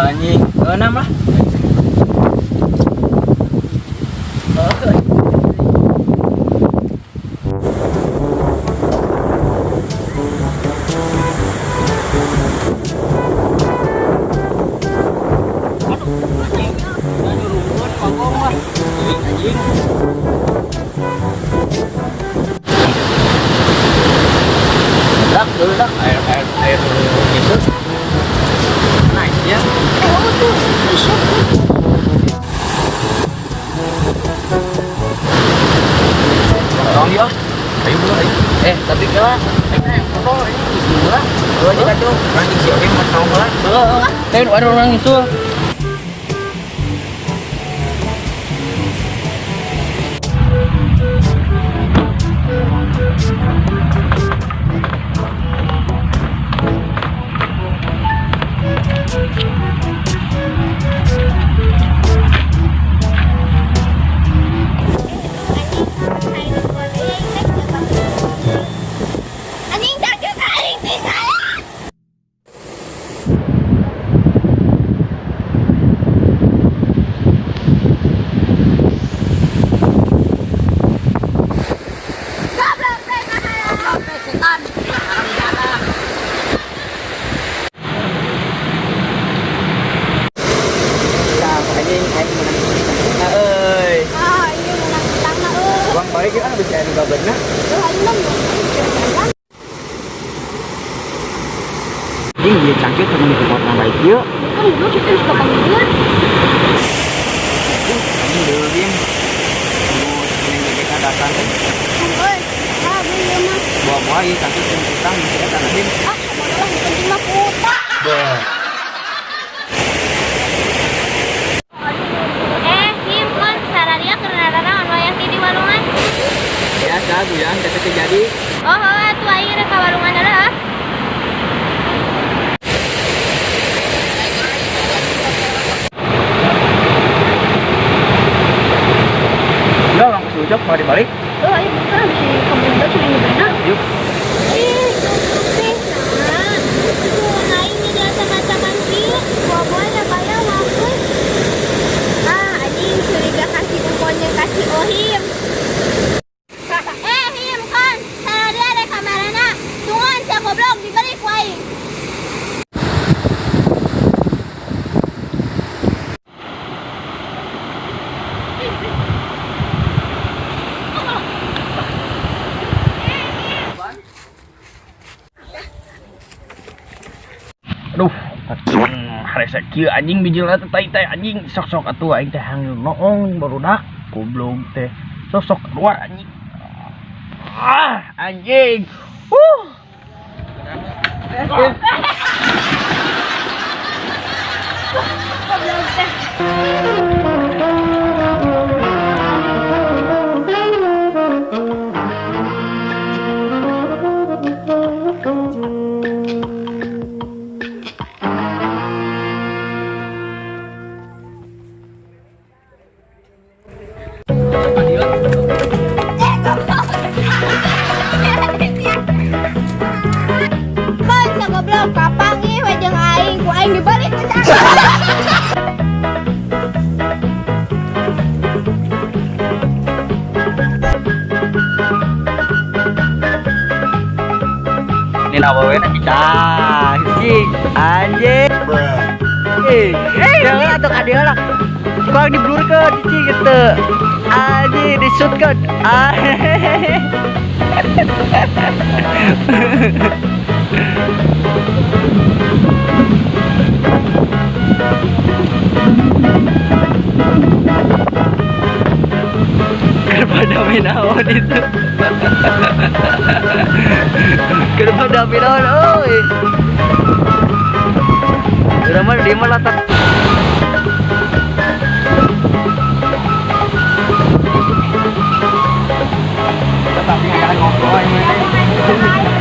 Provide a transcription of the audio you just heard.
anjing. 6 lah. Dak air Yesus nice ya. Tolong dia, ayo dulu ayo. Tapi kira yang kotor ini gimana? Aja kan tuh orang isi oke mau tahu lah. Ada orang nyusul. Baik kan bisa juga benar. Ini dia cangkit temen itu warna baik yuk. Kan dulu kita suka panggil. Ini dulu dia. Ini kita datang. Oi, boleh mah. Bawa ini cangkit yang kita bisa tanahin. Malah penting mah putar. Himon, sararia karena yang di warungan. Biasa Bu yang kita jadi. Oh, atuh aing rek ka warungan heula. Udah langsung ujok mau dibalik. Oh, ayo bukan si pemerintah sudah benar. Yuk. Aing ini macam-macam kieu. Boboy ya bayar langsung. Anjing curiga kasih umponnya kasih Ohim. Him kon, sararia ada kamarana. Tungan sia goblok dibalik ku aing. Aduh, rese kieu anjing bijilna teh tai anjing sok-sok atuh aing teh hangeu noong barudak goblok teh. Sok keluar anjing. Anjing. Kapang nih wajeng aing ku aing dibalik Ini nawawe na kita anjing jangan atau kadang lah kurang diblurkan cicing gitu anjing disutkan Kepada minaon itu kepada minaon oi udah mah di mana tak tapi nggak ngobrol ini